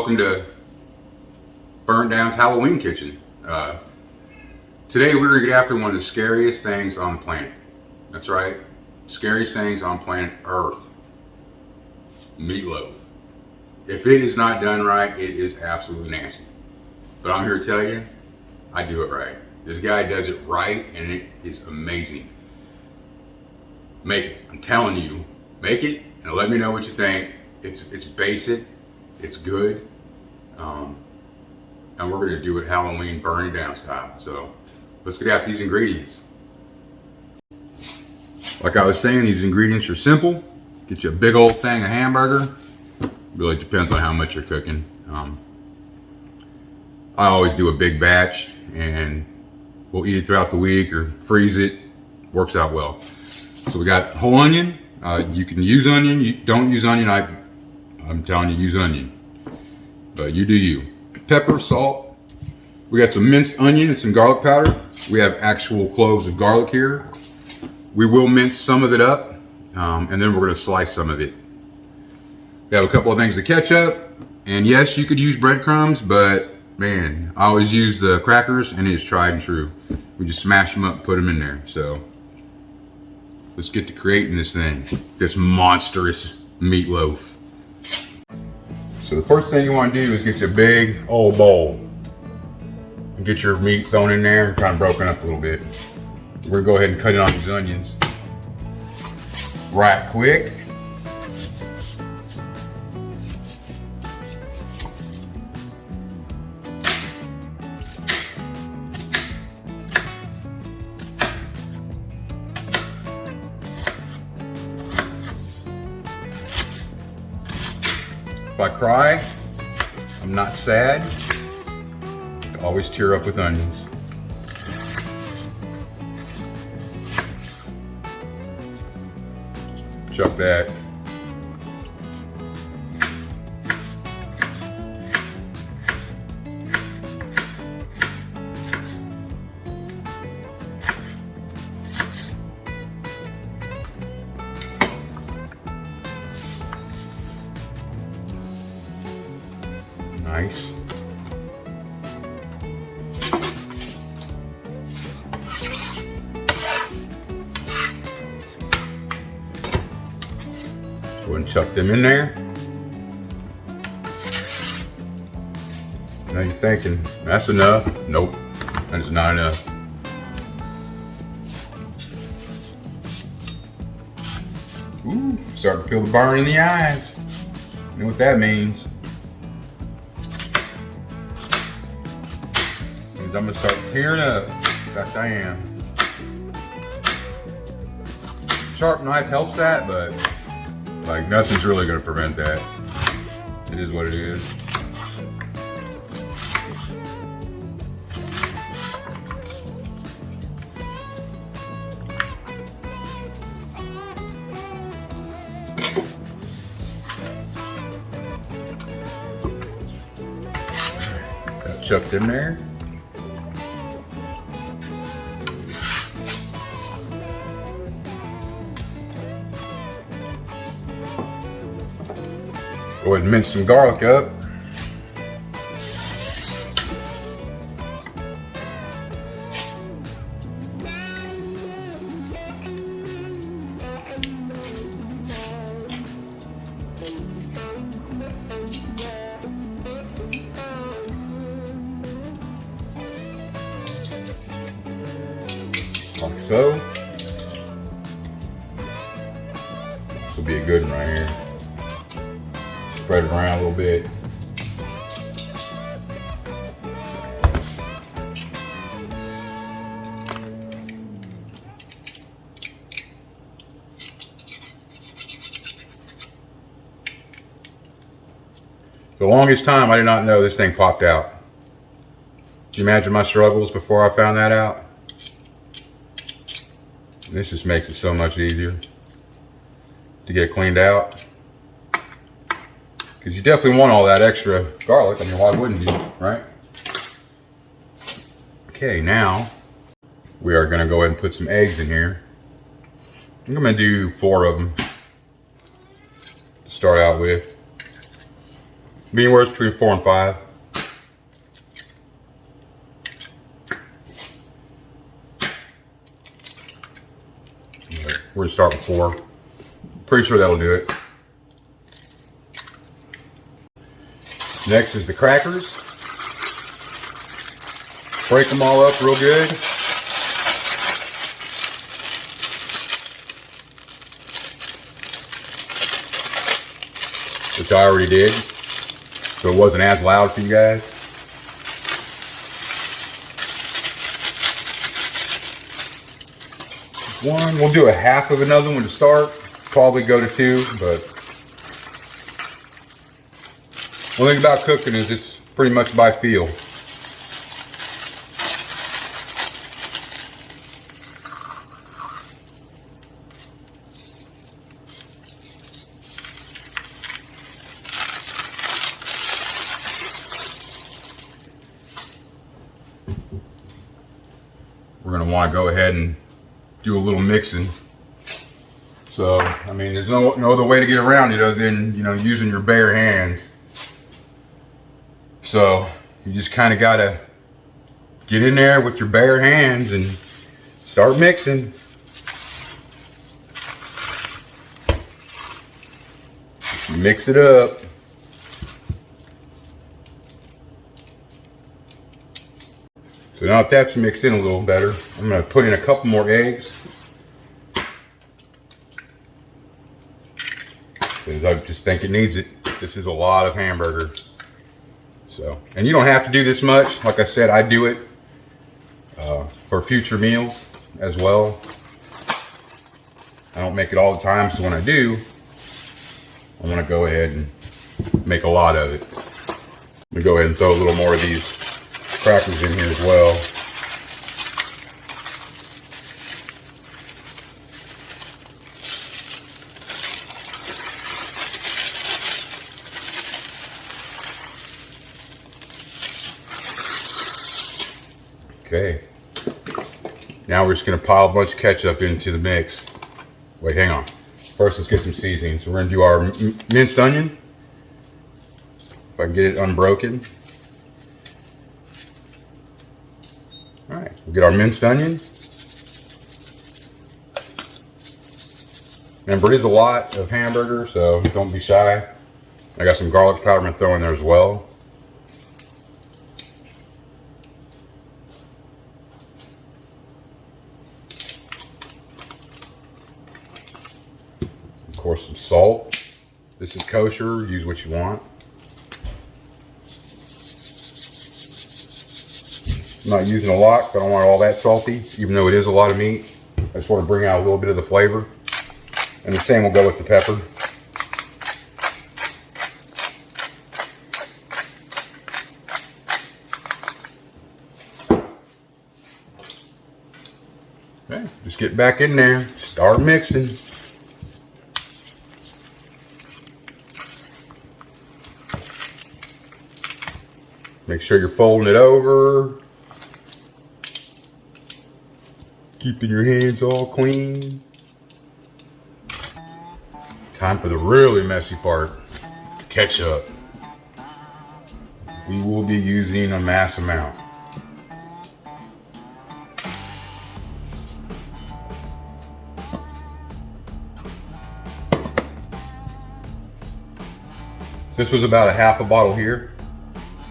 welcome to Burnt Down's Halloween Kitchen. Today we're gonna get after one of the scariest things on the planet. That's right, scariest things on planet Earth. Meatloaf. If it is not done right, it is absolutely nasty. But I'm here to tell you, I do it right. This guy does it right, and it is amazing. Make it. I'm telling you, make it, and let me know what you think. It's basic, it's good, and we're gonna do it Halloween burning down style. So let's get after these ingredients. Like I was saying, these ingredients are simple. Get you a big old thing of hamburger. Really depends on how much you're cooking. I always do a big batch, and we'll eat it throughout the week or freeze it. Works out well. So we got whole onion. You can use onion. You don't use onion, I'm telling you, use onion. But you do you. Pepper, salt. We got some minced onion and some garlic powder. We have actual cloves of garlic here. We will mince some of it up, and then we're going to slice some of it. We have a couple of things of ketchup, and yes, you could use breadcrumbs, but man, I always use the crackers, and it is tried and true. We just smash them up and put them in there. So let's get to creating this thing, this monstrous meatloaf. So the first thing you want to do is get you a big old bowl and get your meat thrown in there and kind of broken up a little bit. We're gonna go ahead and cut it on these onions right quick. If I cry, I'm not sad. I always tear up with onions. Chuck that. Nice. Go ahead and chuck them in there. Now you're thinking, that's enough. Nope, that is not enough. Ooh, starting to feel the burn in the eyes. You know what that means. I'm gonna start tearing up. In fact, I am. Sharp knife helps that, but like nothing's really gonna prevent that. It is what it is. Got chucked in there. Go ahead and mince some garlic up. Like so. This will be a good one right here. Spread it around a little bit. For the longest time, I did not know this thing popped out. Can you imagine my struggles before I found that out? This just makes it so much easier to get cleaned out. Because you definitely want all that extra garlic. I mean, why wouldn't you, right? Okay, now we are going to go ahead and put some eggs in here. I'm going to do 4 of them to start out with. Anywhere between 4 and 5. We're gonna start with 4. Pretty sure that'll do it. Next is the crackers. Break them all up real good. Which I already did, so it wasn't as loud for you guys. One, we'll do a half of another one to start. Probably go to 2, but one thing about cooking is it's pretty much by feel. We're going to want to go ahead and do a little mixing. So, I mean, there's no other way to get around it other than, using your bare hands. So, you just kind of got to get in there with your bare hands and start mixing. Mix it up. So now that that's mixed in a little better, I'm going to put in a couple more eggs. Because I just think it needs it. This is a lot of hamburger. So, and you don't have to do this much. Like I said, I do it for future meals as well. I don't make it all the time, so when I do, I want to go ahead and make a lot of it. I'm going to go ahead and throw a little more of these crackers in here as well. Okay. Now we're just going to pile a bunch of ketchup into the mix. Wait, hang on. First, let's get some seasonings. We're going to do our minced onion. If I can get it unbroken. Alright, we'll get our minced onion. Remember, it is a lot of hamburger, so don't be shy. I got some garlic powder I'm going to throw in there as well. Of course, some salt. This is kosher, use what you want. I'm not using a lot, but I don't want it all that salty, even though it is a lot of meat. I just want to bring out a little bit of the flavor. And the same will go with the pepper. Okay, just get back in there, start mixing. Make sure you're folding it over. Keeping your hands all clean. Time for the really messy part, ketchup. We will be using a mass amount. This was about a half a bottle here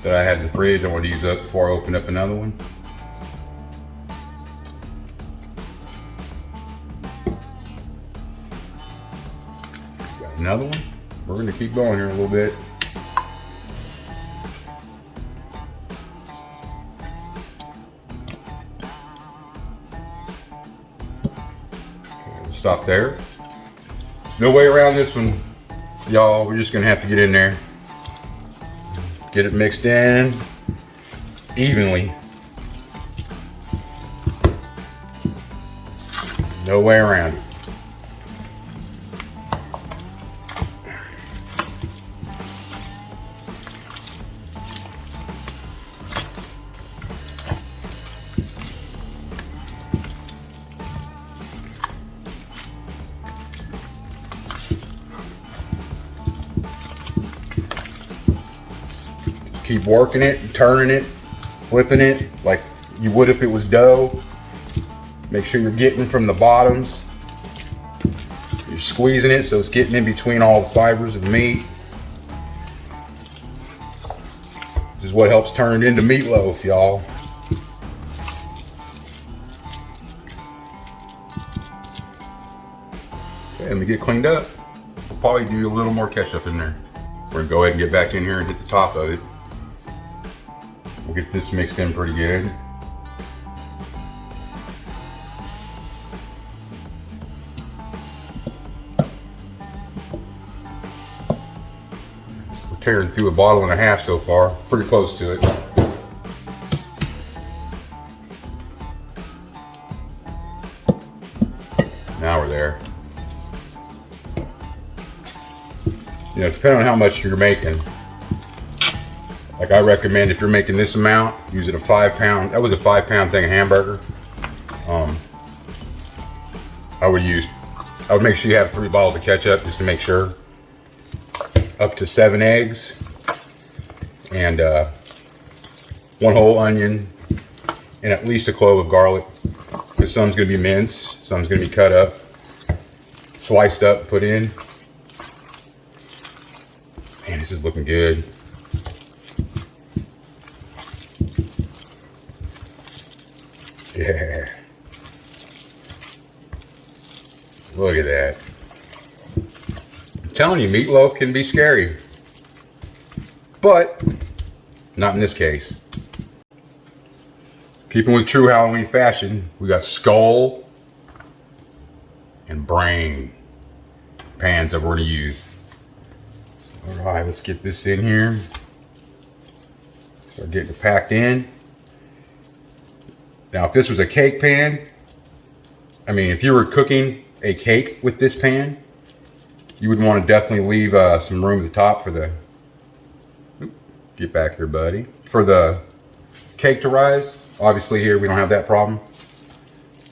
that I had in the fridge. I wanted to use up before I open up another one. Got another one. We're going to keep going here a little bit. Okay, we'll stop there. No way around this one, y'all. We're just going to have to get in there. Get it mixed in evenly. No way around it. Just keep working it, turning it, flipping it like you would if it was dough. Make sure you're getting from the bottoms. You're squeezing it so it's getting in between all the fibers of the meat. This is what helps turn it into meatloaf, y'all. Okay, let me get cleaned up. We'll probably do a little more ketchup in there. We're gonna go ahead and get back in here and hit the top of it. We'll get this mixed in pretty good. We're tearing through a bottle and a half so far, pretty close to it. Now we're there. You know, depending on how much you're making, like I recommend if you're making this amount, using a 5 pound, that was a 5 pound thing of hamburger. I would make sure you have 3 bottles of ketchup just to make sure. Up to 7 eggs and 1 whole onion and at least a clove of garlic. Because some's gonna be minced, some's gonna be cut up, sliced up, put in. Man, this is looking good. Yeah. Look at that. I'm telling you, meatloaf can be scary. But not in this case. Keeping with true Halloween fashion, we got skull and brain pans that we're going to use. All right, let's get this in here. Start getting it packed in. Now, if this was a cake pan, I mean, if you were cooking a cake with this pan, you would want to definitely leave some room at the top for the, get back here, buddy, for the cake to rise. Obviously here we don't have that problem.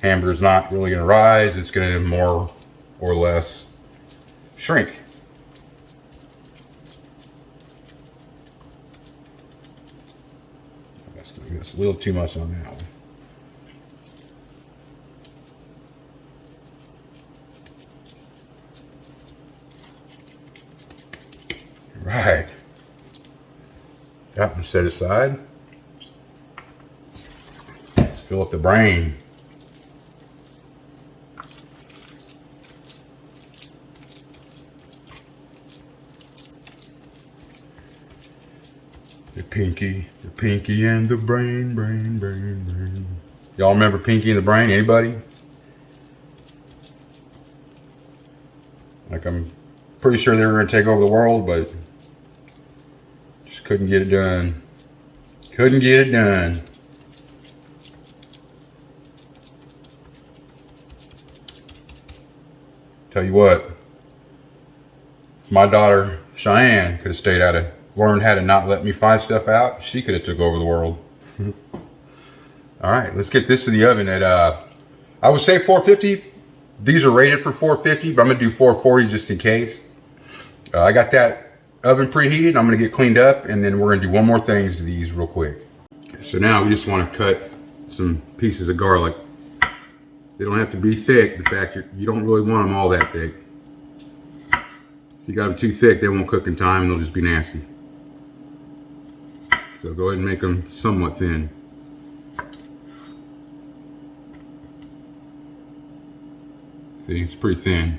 Hamburger's not really going to rise. It's going to more or less shrink. That's a little too much on that one. Right. That one set aside. Let's fill up the brain. The Pinky and the brain. Y'all remember Pinky and the Brain? Anybody? Like, I'm pretty sure they were going to take over the world, but just couldn't get it done. Couldn't get it done. Tell you what, if my daughter Cheyenne could have stayed out of, learned how to not let me find stuff out, she could have took over the world. All right, let's get this to the oven at, I would say 450. These are rated for 450, but I'm gonna do 440 just in case. I got that oven preheated. I'm gonna get cleaned up, and then we're gonna do one more thing to these real quick. So now we just wanna cut some pieces of garlic. They don't have to be thick. The fact you don't really want them all that thick. If you got them too thick, they won't cook in time and they'll just be nasty. So go ahead and make them somewhat thin. See, it's pretty thin.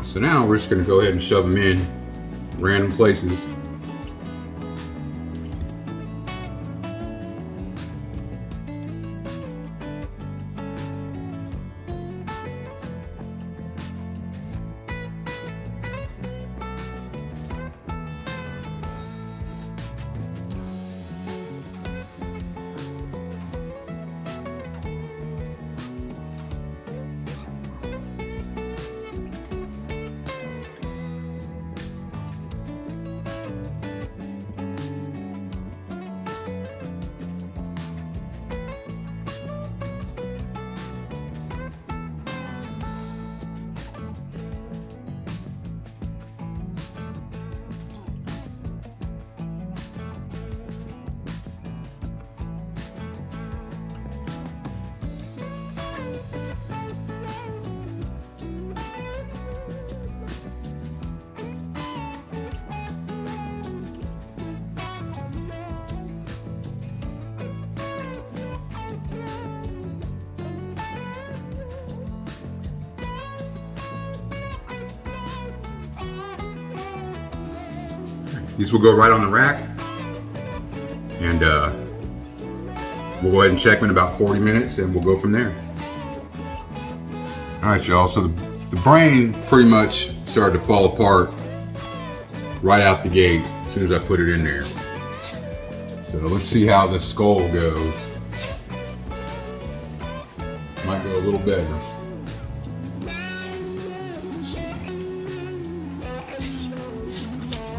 So now we're just going to go ahead and shove them in random places. These will go right on the rack, and we'll go ahead and check them in about 40 minutes, and we'll go from there. All right, y'all. So the brain pretty much started to fall apart right out the gate as soon as I put it in there. So let's see how the skull goes. Might go a little better. Let's see.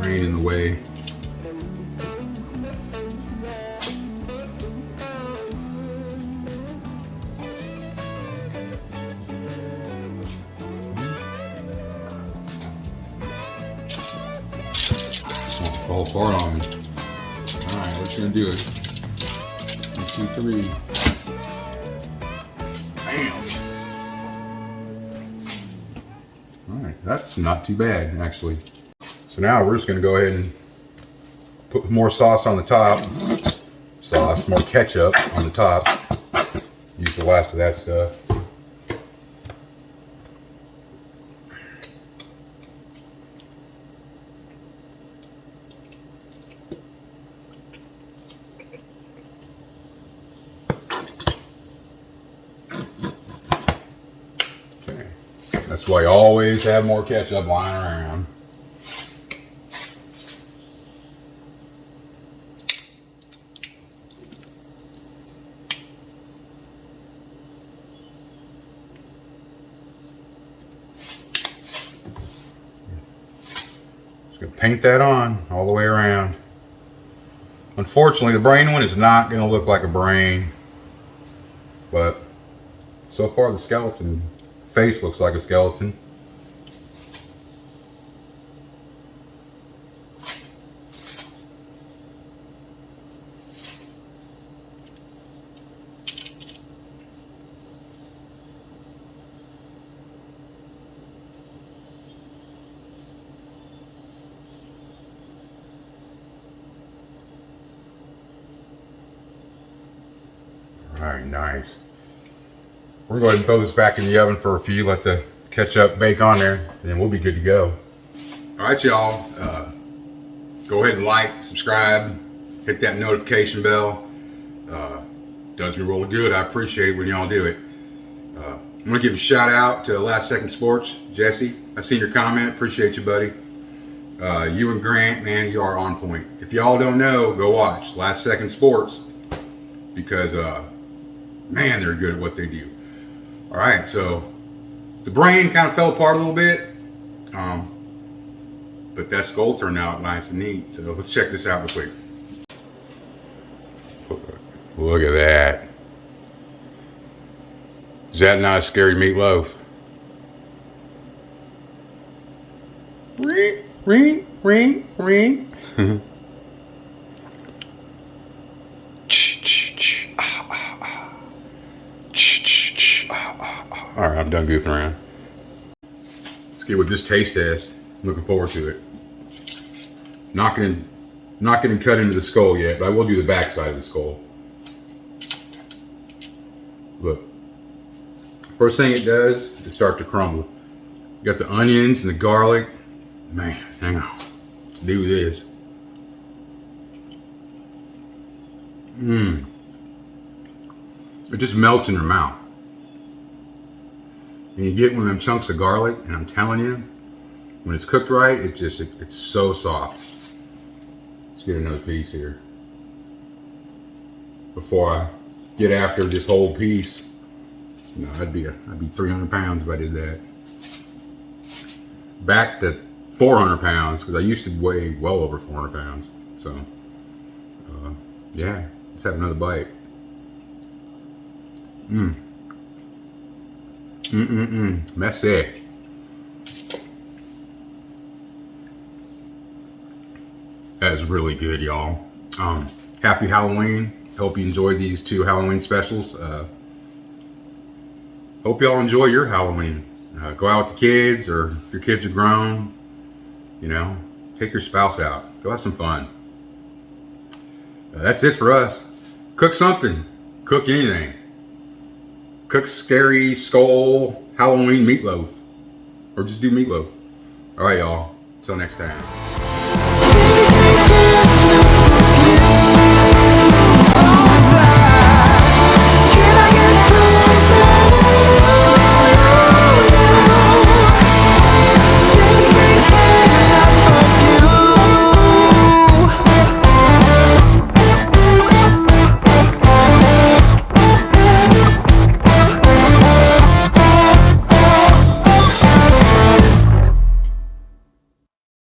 Brain in the way. Fall apart on me. Alright, we're just gonna do it. 1, 2, 3. Bam! Alright, that's not too bad actually. So now we're just gonna go ahead and put more sauce on the top. More ketchup on the top. Use the last of that stuff. That's why you always have more ketchup lying around. Just gonna paint that on all the way around. Unfortunately, the brain one is not gonna look like a brain, but so far the skeleton face looks like a skeleton. All right, nice. We're going to go ahead and throw this back in the oven for a few, let the ketchup bake on there, and then we'll be good to go. All right, y'all. Go ahead and like, subscribe, hit that notification bell. Does me really good. I appreciate it when y'all do it. I'm going to give a shout out to Last Second Sports, Jesse. I seen your comment. Appreciate you, buddy. You and Grant, man, you are on point. If y'all don't know, go watch Last Second Sports because, man, they're good at what they do. All right, so the brain kind of fell apart a little bit, but that skull turned out nice and neat. So let's check this out real quick. Look at that. Is that not a scary meatloaf? Ring, ring, ring, ring. All right, I'm done goofing around. Let's get with this taste test. I'm looking forward to it. Not gonna cut into the skull yet, but I will do the back side of the skull. Look. First thing it does is start to crumble. You got the onions and the garlic. Man, hang on. Let's do this. It just melts in your mouth. And you get one of them chunks of garlic, and I'm telling you, when it's cooked right, it's so soft. Let's get another piece here. Before I get after this whole piece, you know, I'd be 300 pounds if I did that. Back to 400 pounds, because I used to weigh well over 400 pounds. So, yeah, let's have another bite. Messy. That is really good, y'all. Happy Halloween. Hope you enjoyed these 2 Halloween specials. Hope y'all enjoy your Halloween. Go out with the kids, or if your kids are grown, you know, take your spouse out. Go have some fun. That's it for us. Cook something. Cook anything. Cook scary skull Halloween meatloaf. Or just do meatloaf. Alright, y'all. Until next time. Monstrous.